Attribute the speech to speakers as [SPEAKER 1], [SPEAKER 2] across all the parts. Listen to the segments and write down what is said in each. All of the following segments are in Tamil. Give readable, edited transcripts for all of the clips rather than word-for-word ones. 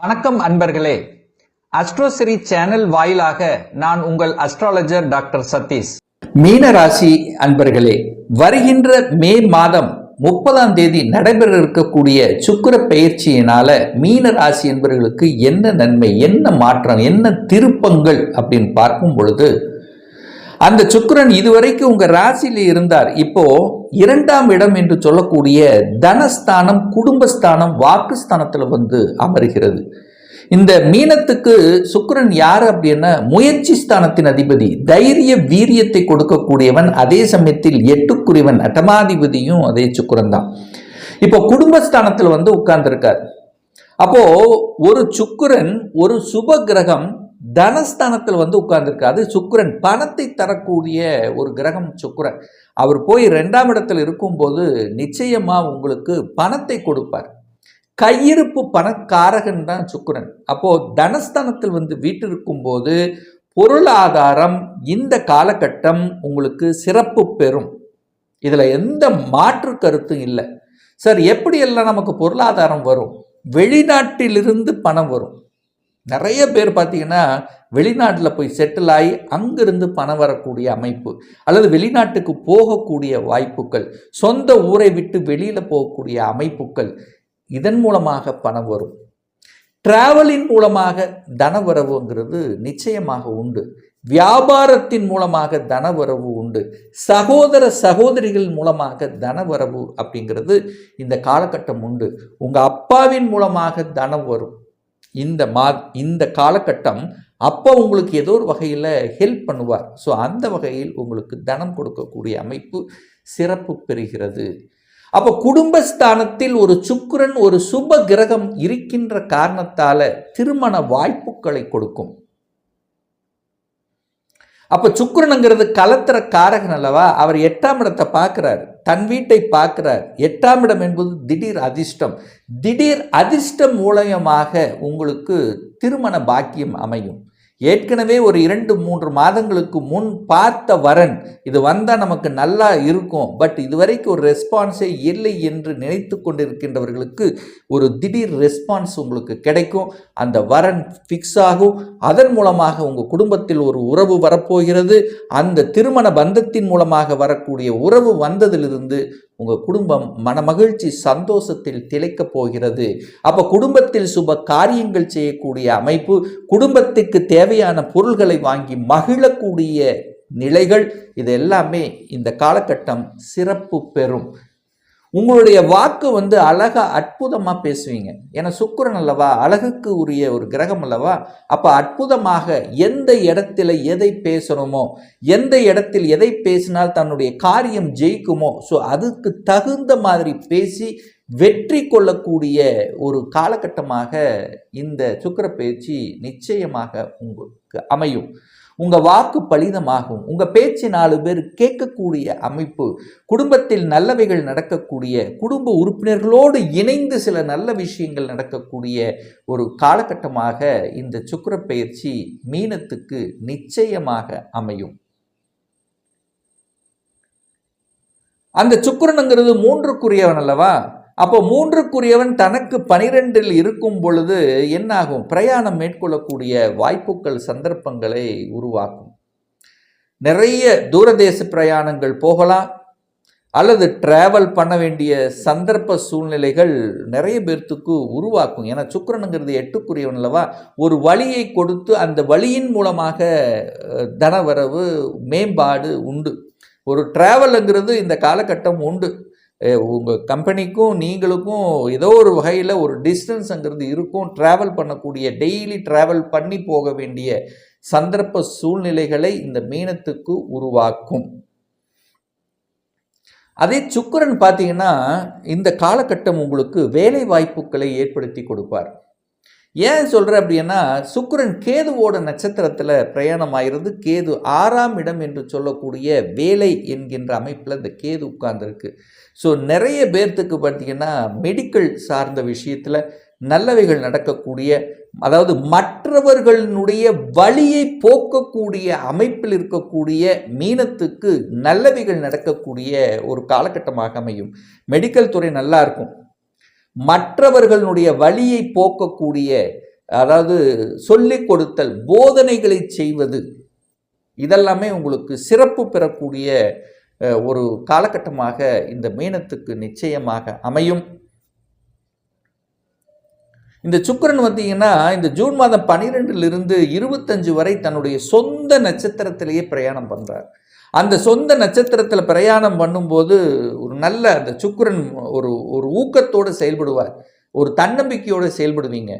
[SPEAKER 1] வணக்கம் அன்பர்களே. அஸ்ட்ரோசிரி சேனல் வாயிலாக நான் உங்கள் அஸ்ட்ராலஜர் டாக்டர் சதீஷ். மீன ராசி அன்பர்களே, வருகின்ற மே மாதம் 30ஆம் தேதி நடைபெற இருக்கக்கூடிய சுக்கிர பெயர்ச்சியினால மீன ராசி என்பவர்களுக்கு என்ன நன்மை, என்ன மாற்றம், என்ன திருப்பங்கள் அப்படின்னு பார்க்கும் பொழுது, அந்த சுக்கிரன் இதுவரைக்கும் உங்க ராசியில இருந்தார். இப்போ 2ஆம் இடம் என்று சொல்லக்கூடிய தனஸ்தானம், குடும்பஸ்தானம், வாக்குஸ்தானத்துல அமர்கிறது. இந்த மீனத்துக்கு சுக்கிரன் யாரு அப்படின்னா முயற்சி ஸ்தானத்தின் அதிபதி, தைரிய வீரியத்தை கொடுக்கக்கூடியவன். அதே சமயத்தில் 8க்குரியவன், அட்டமாதிபதியும் அதே சுக்கிரன் தான். இப்போ குடும்பஸ்தானத்துல உட்கார்ந்துருக்கார். அப்போ ஒரு சுக்கிரன், ஒரு சுப கிரகம் தனஸ்தானத்தில் உட்கார்ந்துருக்கு. அது சுக்கிரன், பணத்தை தரக்கூடிய ஒரு கிரகம் சுக்கிரன். அவர் போய் 2ஆம் இடத்தில் இருக்கும்போது நிச்சயமா உங்களுக்கு பணத்தை கொடுப்பார். கையிருப்பு பணக்காரகன் தான் சுக்கிரன். அப்போ தனஸ்தானத்தில் வீட்டிருக்கும் போது பொருளாதாரம் இந்த காலகட்டம் உங்களுக்கு சிறப்பு பெறும். இதுல எந்த மாற்று கருத்தும் இல்லை. சார், எப்படியெல்லாம் நமக்கு பொருளாதாரம் வரும்? வெளிநாட்டிலிருந்து பணம் வரும். நிறைய பேர் பார்த்தீங்கன்னா வெளிநாட்டில் போய் செட்டில் ஆகி அங்கிருந்து பணம் வரக்கூடிய அமைப்பு, அல்லது வெளிநாட்டுக்கு போகக்கூடிய வாய்ப்புகள், சொந்த ஊரை விட்டு வெளியில் போகக்கூடிய அமைப்புகள், இதன் மூலமாக பணம் வரும். டிராவலின் மூலமாக தனவரவுங்கிறது நிச்சயமாக உண்டு. வியாபாரத்தின் மூலமாக தனவரவு உண்டு. சகோதர சகோதரிகள் மூலமாக தனவரவு அப்படிங்கிறது இந்த காலகட்டம் உண்டு. உங்கள் அப்பாவின் மூலமாக தனம் வரும். இந்த காலகட்டம் அப்போ உங்களுக்கு ஏதோ ஒரு வகையில் ஹெல்ப் பண்ணுவார். ஸோ அந்த வகையில் உங்களுக்கு தனம் கொடுக்கக்கூடிய அமைப்பு சிறப்பு பெறுகிறது. அப்போ குடும்பஸ்தானத்தில் ஒரு சுக்கிரன், ஒரு சுப கிரகம் இருக்கின்ற காரணத்தால திருமண வாய்ப்புகளை கொடுக்கும். அப்போ சுக்கிரனுங்கிறது கலத்திர காரகன் அல்லவா? அவர் 8ஆம் இடத்தை பார்க்கிறார், தன் வீட்டை பார்க்கிறார். 8ஆம் இடம் என்பது திடீர் அதிர்ஷ்டம். திடீர் அதிர்ஷ்டம் மூலமாக உங்களுக்கு திருமண பாக்கியம் அமையும். ஏற்கனவே ஒரு 2-3 மாதங்களுக்கு முன் பார்த்த வரன், இது வந்தால் நமக்கு நல்லா இருக்கும், பட் இதுவரைக்கும் ஒரு ரெஸ்பான்ஸே இல்லை என்று நினைத்து கொண்டிருக்கின்றவர்களுக்கு ஒரு திடீர் ரெஸ்பான்ஸ் உங்களுக்கு கிடைக்கும். அந்த வரன் ஃபிக்ஸ் ஆகும். அதன் மூலமாக உங்கள் குடும்பத்தில் ஒரு உறவு வரப்போகிறது. அந்த திருமண பந்தத்தின் மூலமாக வரக்கூடிய உறவு வந்ததிலிருந்து உங்கள் குடும்பம் மனமகிழ்ச்சி சந்தோஷத்தில் திளைக்கப் போகிறது. அப்போ குடும்பத்தில் சுப காரியங்கள் செய்யக்கூடிய அமைப்பு, குடும்பத்துக்கு தேவையான பொருள்களை வாங்கி மகிழக்கூடிய நிலைகள், இது எல்லாமே இந்த காலகட்டம் சிறப்பு பெறும். உங்களுடைய வாக்கு அழகா அற்புதமா பேசுவீங்க. ஏன்னா சுக்கிரன் அல்லவா, அழகுக்கு உரிய ஒரு கிரகம் அல்லவா. அப்ப அற்புதமாக எந்த இடத்துல எதை பேசணுமோ, எந்த இடத்தில் எதை பேசினால் தன்னுடைய காரியம் ஜெயிக்குமோ, ஸோ அதுக்கு தகுந்த மாதிரி பேசி வெற்றி கொள்ளக்கூடிய ஒரு காலகட்டமாக இந்த சுக்கிர பயிற்சி நிச்சயமாக உங்களுக்கு அமையும். உங்க வாக்கு பலிதமாகும். உங்க பேச்சு 4 பேர் கேட்கக்கூடிய அமைப்பு, குடும்பத்தில் நல்லவைகள் நடக்கக்கூடிய, குடும்ப உறுப்பினர்களோடு இணைந்து சில நல்ல விஷயங்கள் நடக்கக்கூடிய ஒரு காலகட்டமாக இந்த சுக்கிர பெயர்ச்சி மீனத்துக்கு நிச்சயமாக அமையும். அந்த சுக்கிரனுங்கிறது 3க்குரியவன் அல்லவா. அப்போ 3க்குரியவன் தனக்கு 12இல் இருக்கும் பொழுது என்னாகும்? பிரயாணம் மேற்கொள்ளக்கூடிய வாய்ப்புகள், சந்தர்ப்பங்களை உருவாக்கும். நிறைய தூரதேச பிரயாணங்கள் போகலாம், அல்லது டிராவல் பண்ண வேண்டிய சந்தர்ப்ப சூழ்நிலைகள் நிறைய பேர்த்துக்கு உருவாக்கும். ஏன்னா சுக்கிரனுங்கிறது 8க்குரியவன் அல்லவா. ஒரு வழியை கொடுத்து அந்த வழியின் மூலமாக தனவரவு, மேம்பாடு உண்டு. ஒரு டிராவலுங்கிறது இந்த காலகட்டம் உண்டு. உங்கள் கம்பெனிக்கும் நீங்களுக்கும் ஏதோ ஒரு வகையில் ஒரு டிஸ்டன்ஸுங்கிறது இருக்கும். ட்ராவல் பண்ணக்கூடிய, டெய்லி ட்ராவல் பண்ணி போக வேண்டிய சந்தர்ப்ப சூழ்நிலைகளை இந்த மீனத்துக்கு உருவாக்கும். அதே சுக்கிரன் பார்த்தீங்கன்னா இந்த காலகட்டம் உங்களுக்கு வேலை வாய்ப்புகளை ஏற்படுத்தி கொடுப்பார். ஏன் சொல்கிறேன் அப்படின்னா, சுக்கிரன் கேதுவோட நட்சத்திரத்தில் பிரயாணம் ஆகிறது. கேது 6ஆம் இடம் என்று சொல்லக்கூடிய வேலை என்கின்ற அமைப்பில் இந்த கேது உட்கார்ந்துருக்கு. ஸோ நிறைய பேர்த்துக்கு பார்த்தீங்கன்னா மெடிக்கல் சார்ந்த விஷயத்தில் நல்லவைகள் நடக்கக்கூடிய, அதாவது மற்றவர்களுடைய வழியை போக்கக்கூடிய அமைப்பில் இருக்கக்கூடிய மீனத்துக்கு நல்லவைகள் நடக்கக்கூடிய ஒரு காலகட்டமாக அமையும். மெடிக்கல் துறை நல்லா இருக்கும். மற்றவர்களுடைய வழியை போக்கக்கூடிய, அதாவது சொல்லிக் கொடுத்தல், போதனைகளை செய்வது, இதெல்லாமே உங்களுக்கு சிறப்பு பெறக்கூடிய ஒரு காலகட்டமாக இந்த மீனத்துக்கு நிச்சயமாக அமையும். இந்த சுக்கிரன் பார்த்தீங்கன்னா இந்த ஜூன் மாதம் 12லிருந்து 25 வரை தன்னுடைய சொந்த நட்சத்திரத்திலேயே பிரயாணம் பண்றார். அந்த சொந்த நட்சத்திரத்தில் பிரயாணம் பண்ணும்போது ஒரு நல்ல அந்த சுக்கிரன் ஒரு ஊக்கத்தோடு செயல்படுவார், ஒரு தன்னம்பிக்கையோடு செயல்படுவீங்க,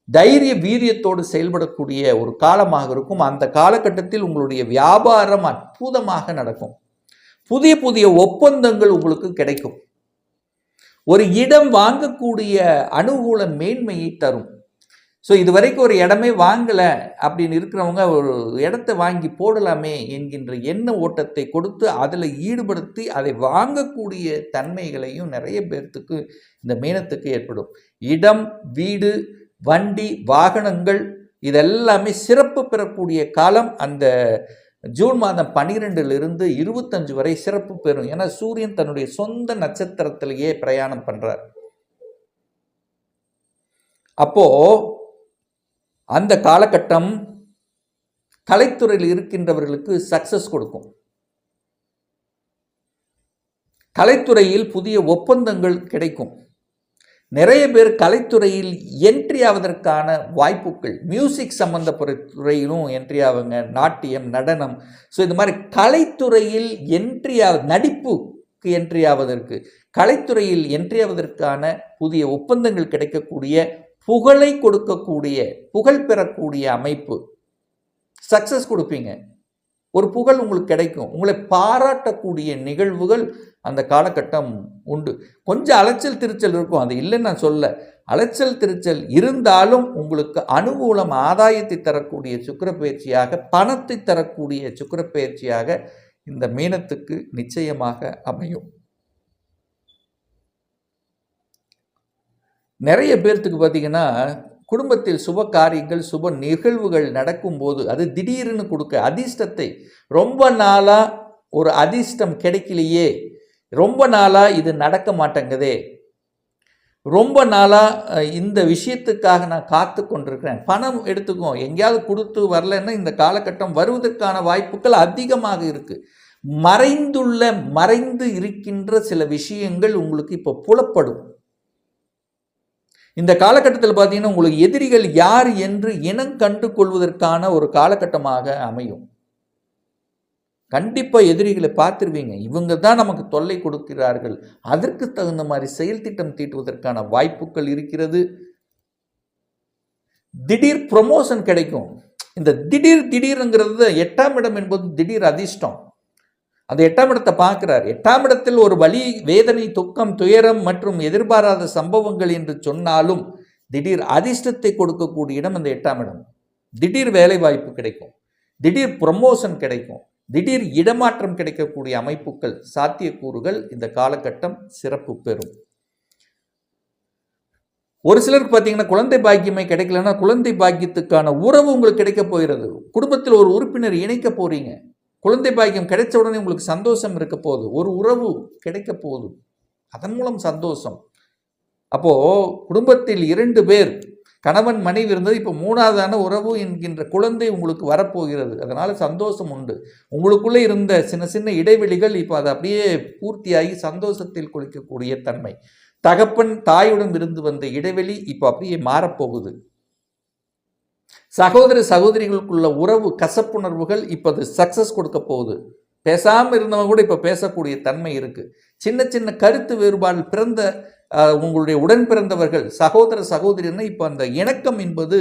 [SPEAKER 1] தைரிய வீரியத்தோடு செயல்படக்கூடிய ஒரு காலமாக இருக்கும். அந்த காலகட்டத்தில் உங்களுடைய வியாபாரம் அற்புதமாக நடக்கும். புதிய புதிய ஒப்பந்தங்கள் உங்களுக்கு கிடைக்கும். ஒரு இடம் வாங்கக்கூடிய அனுகூல மேன்மையை தரும். ஸோ இது வரைக்கும் ஒரு இடமே வாங்கலை அப்படின்னு இருக்கிறவங்க ஒரு இடத்த வாங்கி போடலாமே என்கின்ற எண்ண ஓட்டத்தை கொடுத்து அதில் ஈடுபடுத்தி அதை வாங்கக்கூடிய தன்மைகளையும் நிறைய பேர்த்துக்கு இந்த மீனத்துக்கு ஏற்படும். இடம், வீடு, வண்டி, வாகனங்கள் இதெல்லாமே சிறப்பு பெறக்கூடிய காலம் அந்த ஜூன் மாதம் 12லிருந்து 25 வரை சிறப்பு பெறும். ஏன்னா சூரியன் தன்னுடைய சொந்த நட்சத்திரத்திலேயே பிரயாணம் பண்றார். அப்போ அந்த காலகட்டம் கலைத்துறையில் இருக்கின்றவர்களுக்கு சக்சஸ் கொடுக்கும். கலைத்துறையில் புதிய ஒப்பந்தங்கள் கிடைக்கும். நிறைய பேர் கலைத்துறையில் என்ட்ரி ஆவதற்கான வாய்ப்புகள், மியூசிக் சம்பந்தப்பட்ட துறையிலும் என்ட்ரி ஆகுங்க, நாட்டியம், நடனம். ஸோ இது மாதிரி கலைத்துறையில் நடிப்புக்கு என்ட்ரி ஆவதற்கு, கலைத்துறையில் என்ட்ரி ஆவதற்கான புதிய ஒப்பந்தங்கள் கிடைக்கக்கூடிய, புகழை கொடுக்கக்கூடிய, புகழ் பெறக்கூடிய அமைப்பு, சக்சஸ் கொடுப்பீங்க. ஒரு புகழ் உங்களுக்கு கிடைக்கும். உங்களை பாராட்டக்கூடிய நிகழ்வுகள் அந்த காலகட்டம் உண்டு. கொஞ்சம் அலைச்சல் திருச்சல் இருக்கும், அது இல்லைன்னு நான் சொல்ல. அலைச்சல் திருச்சல் இருந்தாலும் உங்களுக்கு அனுகூலம், ஆதாயத்தை தரக்கூடிய சுக்கிர பயிற்சியாக, பணத்தை தரக்கூடிய சுக்கிர பயிற்சியாக இந்த மீனத்துக்கு நிச்சயமாக அமையும். நிறைய பேர்த்துக்கு பார்த்தீங்கன்னா குடும்பத்தில் சுப காரியங்கள், சுப நிகழ்வுகள் நடக்கும்போது அது திடீர்னு கொடுக்க அதிர்ஷ்டத்தை, ரொம்ப நாளாக ஒரு அதிர்ஷ்டம் கிடைக்கலையே, ரொம்ப நாளாக இது நடக்க மாட்டேங்குதே, ரொம்ப நாளாக இந்த விஷயத்துக்காக நான் காத்து கொண்டிருக்கிறேன், பணம் எடுத்துக்கும் எங்கேயாவது கொடுத்து வரலன்னா இந்த காலகட்டம் வருவதற்கான வாய்ப்புகள் அதிகமாக இருக்குது. மறைந்து இருக்கின்ற சில விஷயங்கள் உங்களுக்கு இப்போ புலப்படும். இந்த காலகட்டத்தில் பார்த்தீங்கன்னா உங்களுக்கு எதிரிகள் யார் என்று இனம் கண்டு கொள்வதற்கான ஒரு காலகட்டமாக அமையும். கண்டிப்பாக எதிரிகளை பார்த்துருவீங்க, இவங்க தான் நமக்கு தொல்லை கொடுக்கிறார்கள், அதற்கு தகுந்த மாதிரி செயல் திட்டம் தீட்டுவதற்கான வாய்ப்புகள் இருக்கிறது. திடீர் ப்ரொமோஷன் கிடைக்கும். இந்த திடீர்ங்கிறது 8ஆம் இடம் என்பது திடீர் அதிர்ஷ்டம். அந்த 8ஆம் இடத்தை பார்க்கிறார். 8ஆம் இடத்தில் ஒரு வலி, வேதனை, துக்கம், துயரம் மற்றும் எதிர்பாராத சம்பவங்கள் என்று சொன்னாலும் திடீர் அதிர்ஷ்டத்தை கொடுக்கக்கூடிய இடம் அந்த 8ஆம் இடம். திடீர் வேலை வாய்ப்பு கிடைக்கும், திடீர் ப்ரொமோஷன் கிடைக்கும், திடீர் இடமாற்றம் கிடைக்கக்கூடிய அமைப்புகள், சாத்தியக்கூறுகள் இந்த காலகட்டம் சிறப்பு பெறும். ஒரு சிலருக்கு பார்த்தீங்கன்னா குழந்தை பாக்கியமே கிடைக்கலன்னா குழந்தை பாக்கியத்துக்கான உறவு உங்களுக்கு கிடைக்க போகிறது. குடும்பத்தில் ஒரு உறுப்பினர் இணைக்க போறீங்க. குழந்தை பாக்கியம் கிடைச்ச உடனே உங்களுக்கு சந்தோஷம் இருக்க போகுது, ஒரு உறவு கிடைக்க போகுது, அதன் மூலம் சந்தோஷம். அப்போ குடும்பத்தில் 2 பேர் கணவன் மனைவி இருந்தது, இப்போ 3ஆவதான உறவு என்கின்ற குழந்தை உங்களுக்கு வரப்போகிறது. அதனால சந்தோஷம் உண்டு. உங்களுக்குள்ளே இருந்த சின்ன சின்ன இடைவெளிகள் இப்போ அதை அப்படியே பூர்த்தியாகி சந்தோஷத்தில் குளிக்கக்கூடிய தன்மை. தகப்பன் தாயுடன் இருந்து வந்த இடைவெளி இப்போ அப்படியே மாறப்போகுது. சகோதர சகோதரிகளுக்குள்ள உறவு, கசப்புணர்வுகள் இப்போ அது சக்சஸ் கொடுக்க போகுது. பேசாமல் இருந்தவங்க கூட இப்போ பேசக்கூடிய தன்மை இருக்கு. சின்ன சின்ன கருத்து வேறுபாடு பிறந்த உங்களுடைய உடன் பிறந்தவர்கள், சகோதர சகோதரின்னா இப்போ அந்த இணக்கம் என்பது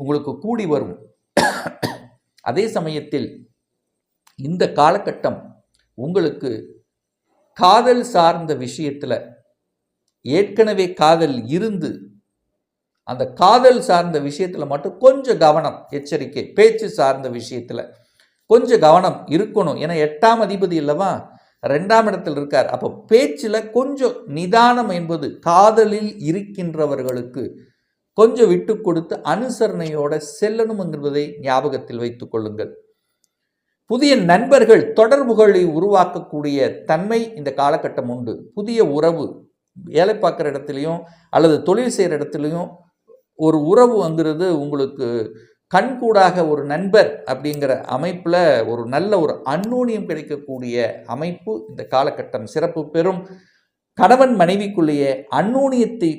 [SPEAKER 1] உங்களுக்கு கூடி வரும். அதே சமயத்தில் இந்த காலகட்டம் உங்களுக்கு காதல் சார்ந்த விஷயத்தில், ஏற்கனவே காதல் இருந்து அந்த காதல் சார்ந்த விஷயத்தில் மட்டும் கொஞ்சம் கவனம், எச்சரிக்கை. பேச்சு சார்ந்த விஷயத்தில் கொஞ்சம் கவனம் இருக்கணும். ஏன்னா 8ஆம் அதிபதி இல்லவா, 2ஆம் இடத்தில் இருக்கார். அப்போ பேச்சில் கொஞ்சம் நிதானம் என்பது காதலில் இருக்கின்றவர்களுக்கு கொஞ்சம் விட்டு கொடுத்து அனுசரணையோட செல்லணும் என்பதை ஞாபகத்தில் வைத்துக் கொள்ளுங்கள். புதிய நண்பர்கள், தொடர்புகளை உருவாக்கக்கூடிய தன்மை இந்த காலகட்டம் உண்டு. புதிய உறவு, வேலை பார்க்குற இடத்துலையும் அல்லது தொழில் செய்கிற இடத்துலையும் ஒரு உறவுங்கிறது உங்களுக்கு கண்கூடாக ஒரு நண்பர் அப்படிங்கிற அமைப்பில் ஒரு நல்ல ஒரு அந்யோன்யம் கிடைக்கக்கூடிய அமைப்பு இந்த காலகட்டம் சிறப்பு பெறும். கணவன் மனைவிக்குள்ளேயே அந்யோன்யத்தை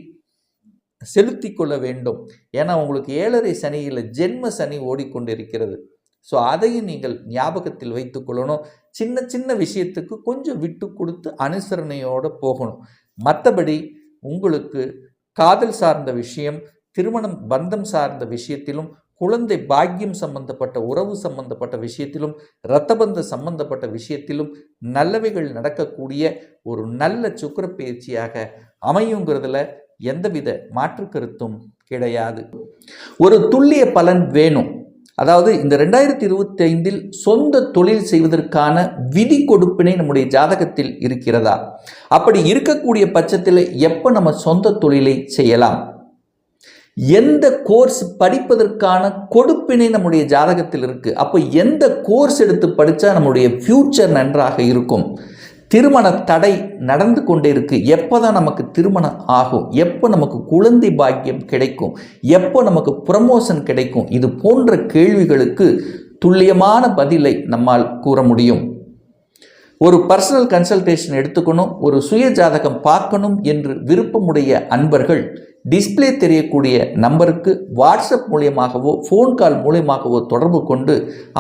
[SPEAKER 1] செலுத்தி கொள்ள வேண்டும். ஏன்னா உங்களுக்கு 7.5 சனியில் ஜென்ம சனி ஓடிக்கொண்டிருக்கிறது. ஸோ அதையும் நீங்கள் ஞாபகத்தில் வைத்து கொள்ளணும். சின்ன சின்ன விஷயத்துக்கு கொஞ்சம் விட்டு கொடுத்து அனுசரணையோடு போகணும். மற்றபடி உங்களுக்கு காதல் சார்ந்த விஷயம், திருமணம் பந்தம் சார்ந்த விஷயத்திலும், குழந்தை பாக்கியம் சம்பந்தப்பட்ட உறவு சம்பந்தப்பட்ட விஷயத்திலும், இரத்தபந்த சம்பந்தப்பட்ட விஷயத்திலும் நல்லவைகள் நடக்கக்கூடிய ஒரு நல்ல சுக்கிர பயிற்சியாக அமையுங்கிறதுல எந்தவித மாற்று கருத்தும் கிடையாது. ஒரு துல்லிய பலன் வேணும். அதாவது இந்த 2025 சொந்த தொழில் செய்வதற்கான விதி கொடுப்பினை நம்முடைய ஜாதகத்தில் இருக்கிறதா? அப்படி இருக்கக்கூடிய பட்சத்தில் எப்போ நம்ம சொந்த தொழிலை செய்யலாம்? எந்த கோர்ஸ் படிப்பதற்கான கொடுப்பினை நம்முடைய ஜாதகத்தில் இருக்கு. அப்போ எந்த கோர்ஸ் எடுத்து படித்தா நம்முடைய ஃபியூச்சர் நன்றாக இருக்கும்? திருமண தடை நடந்து கொண்டே இருக்கு. எப்போ தான் நமக்கு திருமணம் ஆகும்? எப்போ நமக்கு குழந்தை பாக்கியம் கிடைக்கும்? எப்போ நமக்கு ப்ரமோஷன் கிடைக்கும்? இது போன்ற கேள்விகளுக்கு துல்லியமான பதிலை நம்மால் கூற முடியும். ஒரு பர்சனல் கன்சல்டேஷன் எடுத்துக்கணும், ஒரு சுய ஜாதகம் பார்க்கணும் என்று விருப்பமுடைய அன்பர்கள் டிஸ்பிளே தெரியக்கூடிய நம்பருக்கு வாட்ஸ்அப் மூலியமாகவோ ஃபோன் கால் மூலியமாகவோ தொடர்பு கொண்டு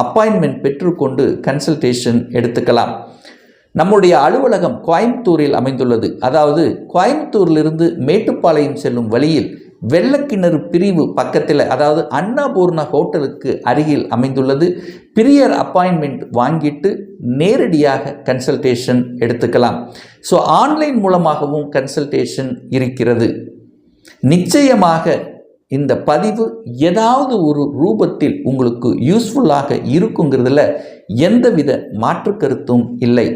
[SPEAKER 1] அப்பாயின்மெண்ட் பெற்றுக்கொண்டு கன்சல்டேஷன் எடுத்துக்கலாம். நம்முடைய அலுவலகம் கோயம்புத்தூரில் அமைந்துள்ளது. அதாவது கோயம்புத்தூரிலிருந்து மேட்டுப்பாளையம் செல்லும் வழியில் வெள்ளக்கிணறு பிரிவு பக்கத்தில், அதாவது அன்னபூர்ணா ஹோட்டலுக்கு அருகில் அமைந்துள்ளது. பிரியர் அப்பாயின்மெண்ட் வாங்கிட்டு நேரடியாக கன்சல்டேஷன் எடுத்துக்கலாம். ஸோ ஆன்லைன் மூலமாகவும் கன்சல்டேஷன் இருக்கிறது. நிச்சயமாக இந்த பதிவு ஏதாவது ஒரு ரூபத்தில் உங்களுக்கு யூஸ்ஃபுல்லாக இருக்குங்கிறதுல எந்தவித மாற்று கருத்தும் இல்லை.